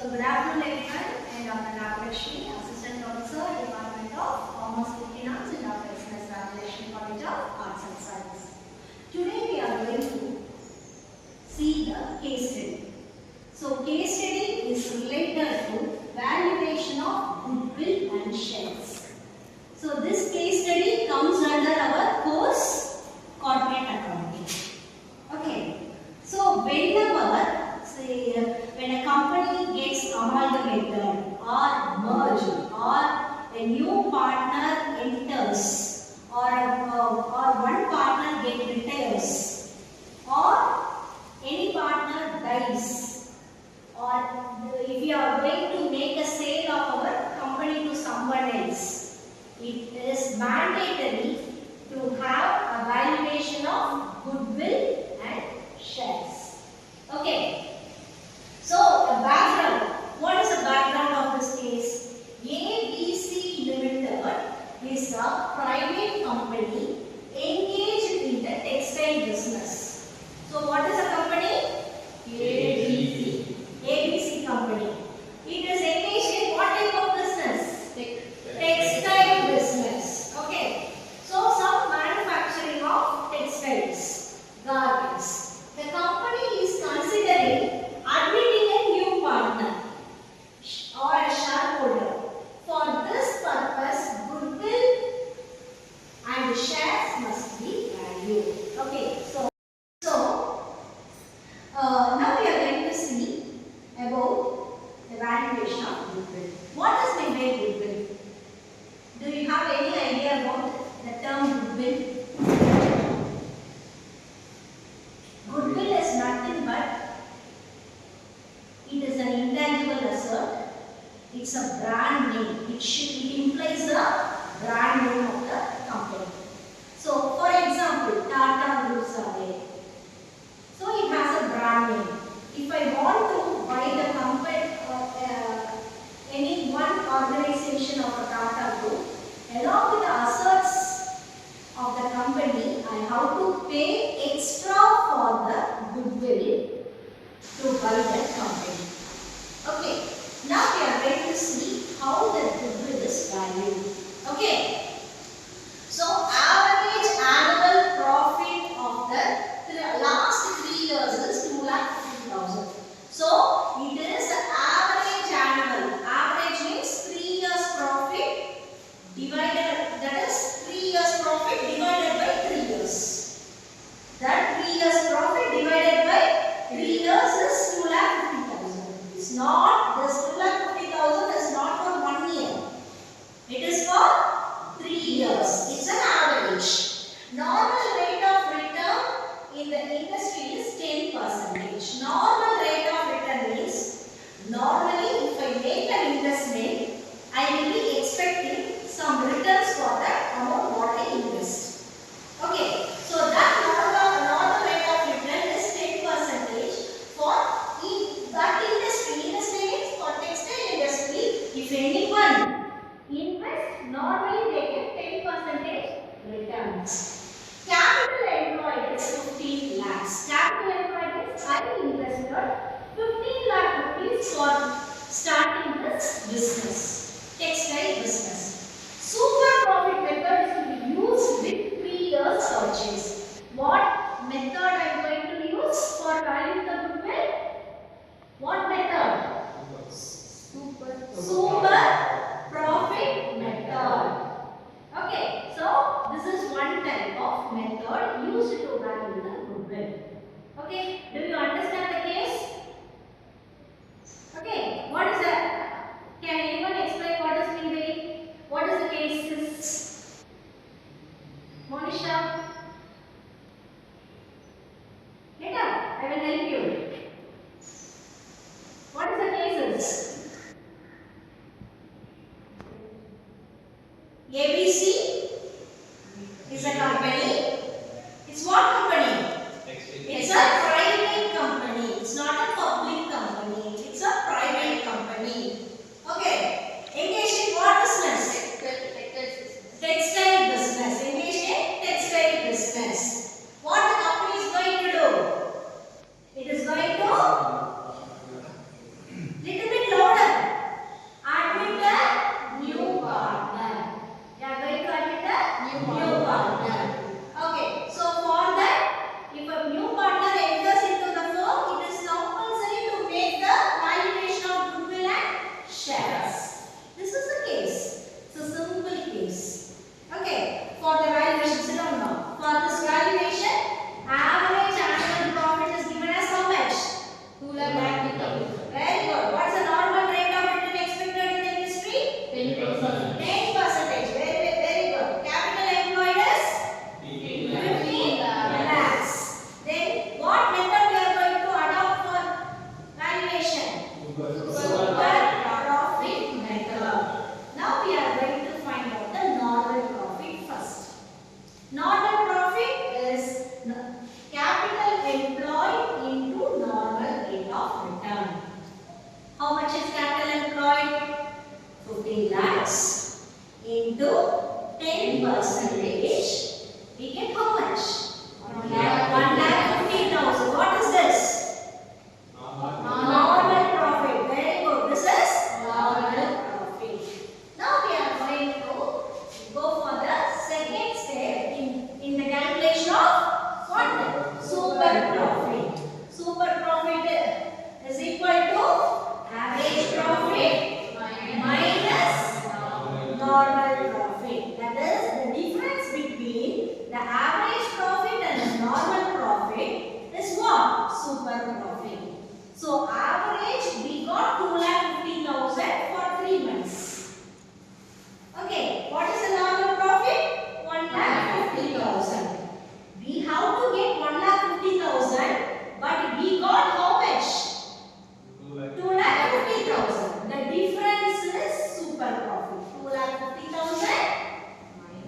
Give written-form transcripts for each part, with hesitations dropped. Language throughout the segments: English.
So good afternoon everyone, and I'm Nagashri, Assistant Professor, Department of Commerce and Finance in our Business Valuation College of Arts and Science. Today we are going to see the case study. So case study is related to valuation of goodwill and shares. So this case study comes under our course corporate accounting. Okay. So whenever when a company gets amalgamated or merged or a new partner enters or one partner retires or any partner dies, or if you are going to make a sale of our company to someone else, it is mandatory to have a valuation of goodwill and shares. Okay. So, the background. What is the background of this case? ABC Limited is a private company engaged in the textile business. So, what is the company? ABC. ABC company. It is engaged in what type of business? Textile business. Okay. So, some manufacturing of textiles, garments. The company is considering admitting a new partner or a shareholder. For this purpose, goodwill and shares must be valued. Okay, so now we are going to see about the valuation of goodwill. What is meant by goodwill? Do you have any idea about the term goodwill? Goodwill is nothing but it is an intangible asset. It's a brand name. It implies the brand name of the company. So, for example, Tata Groups are there. So, it has a brand name. If I want to buy the company, any one organization of a Tata Group, along with the assets of the company, I have to pay extra for the goodwill to buy that company. Okay, now we are going to see how the goodwill is valued. Okay, so average annual profit of the last 3 years is 2,50,000. So it is average annual. Average means 3 years profit divided, that is 3 years profit divided by 3 years. That 3 years profit divided by 3 years is 2,50,000. It's not, this 2,50,000 is not for 1 year. It is for 3 years. It's an average. Normal rate of return in the industry is 10%. Normal rate of return means, normally if I make an investment, I will be expecting some returns for that amount what I invest. Okay, so that normal rate of return is 10% for that industry. Industry means for textile industry. If anyone invest, normally they get 10% returns. Capital employed is 15 lakhs. Capital employed is I invested 15 lakh rupees for starting this business, textile business. Super profit method is to be used with 3 years purchase. What method I am going to use for valuing the goodwill? What method? Super profit method. Okay, so this is one type of method used to value the goodwill. Okay, do you understand the case? Okay, what is that? Can anyone Super profit method. Now we are going to find out the normal profit first. Normal profit is capital employed into normal rate of return. How much is capital employed? 15 lakhs into 10 percentage. We get how much? 1,50,000. What is this? Normal profit. Very good. This is normal profit. Now we are going to go for the second step in the calculation of what? Super profit. Super profit is equal to average profit minus normal profit. That is the difference between the average profit and the normal profit is what? Super profit. So average we got 2,50,000 for 3 months. Okay, what is the normal profit? 1,50,000. We have to get 1,50,000, but we got how much? 2,50,000. The difference is super profit. 2,50,000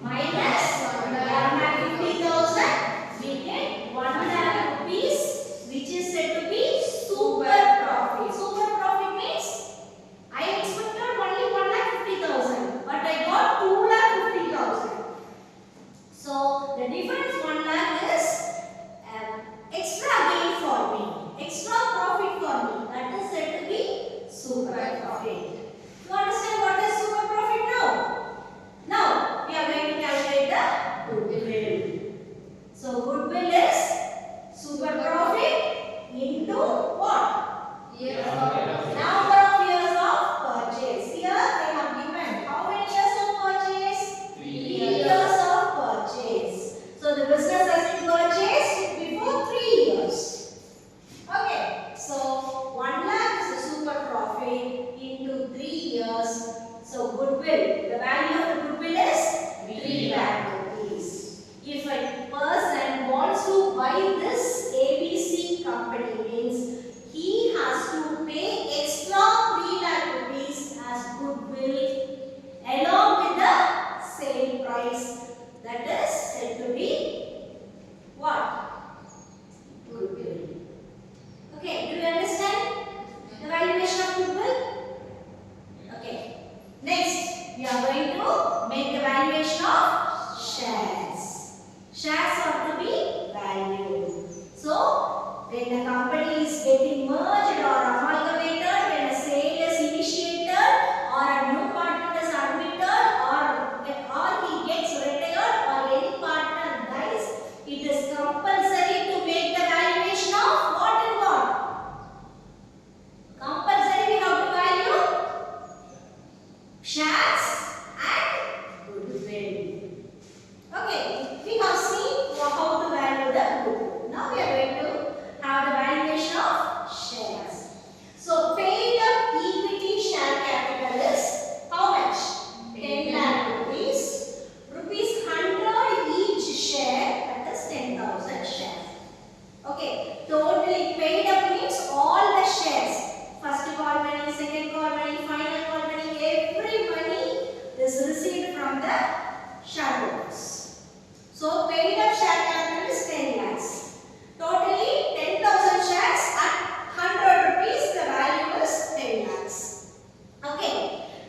minus 1,50,000. We get 1,00,000 rupees, which is said to be super profit. Super profit means I expected only 1,50,000, but I got 2,50,000. So the difference 1,00,000 is extra gain for me, extra profit for me. That is said to be super profit. You understand what is super profit now? Now we are going to calculate the goodwill. So goodwill is super profit into what? Number of years of purchase. Here they have given how many years of purchase? 3 years of purchase. So the business has been purchased before 3 years. Okay. So 1 lakh is the super profit into 3 years. So goodwill. The value of the goodwill is 3 lakh rupees. If a person wants to buy this ABC company, means he has to pay extra 3 lakh rupees as goodwill along with the sale price. That is said to be what? Goodwill. Okay, do you understand the valuation of goodwill? Okay. Next, we are going to make the valuation of shares. Shares are to be valued. So, when the company is getting merged or amalgamated, when a sale is initiated, or a new partner is admitted, or he gets retired, or any partner dies, it is compulsory to make the valuation of what and what? Compulsory we have to value shares and goodwill. Okay, we have seen how to value the goodwill. Now we are going to have the valuation of shares. So paid up equity share capital is how much? 10 lakh rupees. Rupees 100 each share, that is 10,000 shares. Okay, totally paid up means all the shares. First call money, second call money, final call money, every money is received from the shareholders. So paid up share capital is 10 lakhs. Totally 10,000 shares at 100 rupees, the value is 10 lakhs. Okay,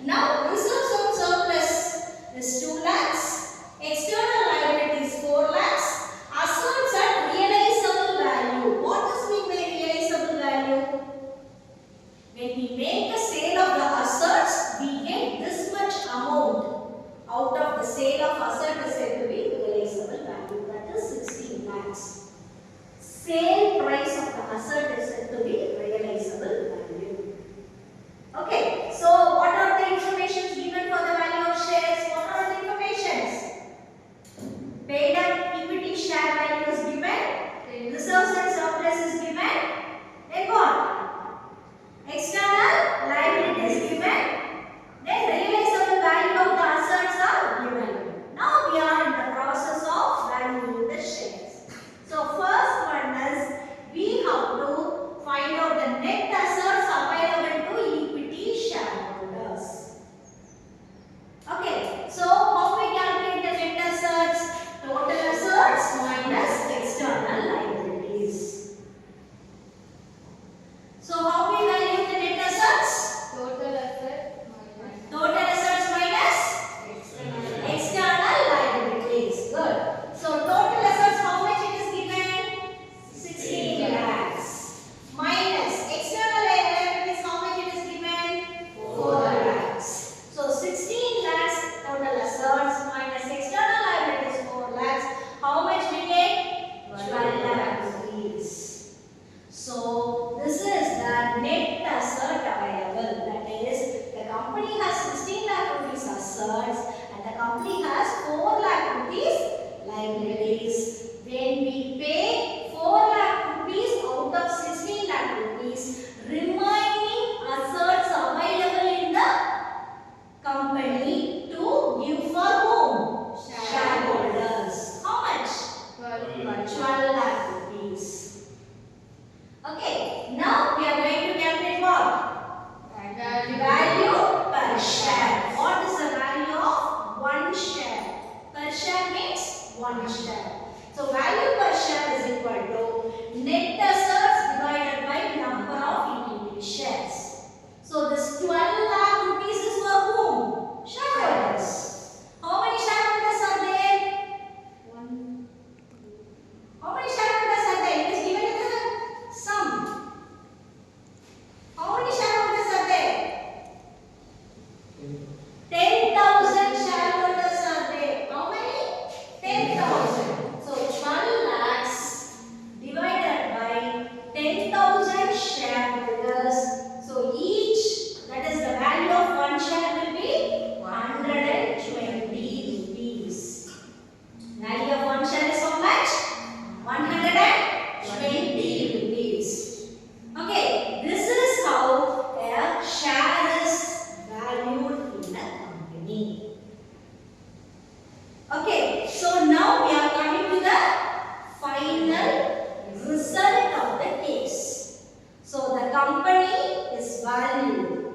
now reserves and surplus is 2 lakhs, external liabilities 4 lakhs, assets at realizable value. What does mean by realizable value? When we make a sale of the assets, we get this much amount out of the sale of asset is said to be realizable value. That is 16 lakhs. Sale price of the asset is said to be realizable value. Okay, so what are the informations given for the value of shares? What are the informations? Paid up equity share value is given, reserves and surplus is given, then what? External liability is given, then realizable value of the assets are given. Now we are company has 4 lakh rupees liabilities. When we pay 4 lakh rupees out of 16 lakh rupees, remaining assets available in the company to give for whom? Shareholders. How much? 12 lakh rupees. Okay, now we are going to calculate what? Value per share. What is the value of one share? Per share means one share. So value per share is equal to net assets divided by number of equity shares. So this 12 lakh rupees is for whom? Shareholders. How many shareholders are there? One. How many shareholders are there? It is given in the sum. How many shareholders are there? 10,000 shareholders are there. How many? 10,000. So 12 lakhs divided by 10,000 shareholders. So each, that is the value of one share will be 120 rupees. Value of one share is how much? 120 rupees. Okay, this is how a share is valued in a company. Okay, so now we are coming to the final result of the case. So the company is valued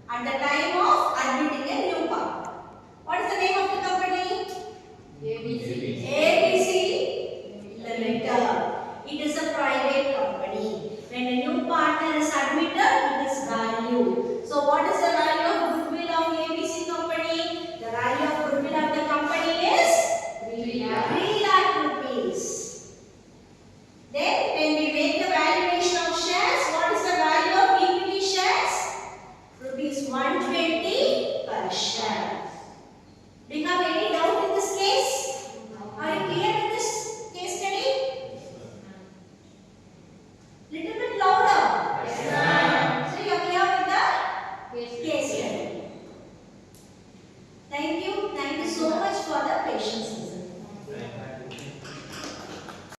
at the time of admitting a new partner. What is the name of the company? ABC Limited. It is a private company. When a new partner is admitted, it is valued. So what is the value of goodwill of ABC company? The value of goodwill of the company is 3 lakh rupees. Then when we make the valuation of shares, what is the value of equity shares? Rupees 120 per share. Do you have any doubt in this case? Are you clear with this case study? Little bit louder. Yes, ma'am. So you are clear with the case study. Thank you. Thank you so much for the patience.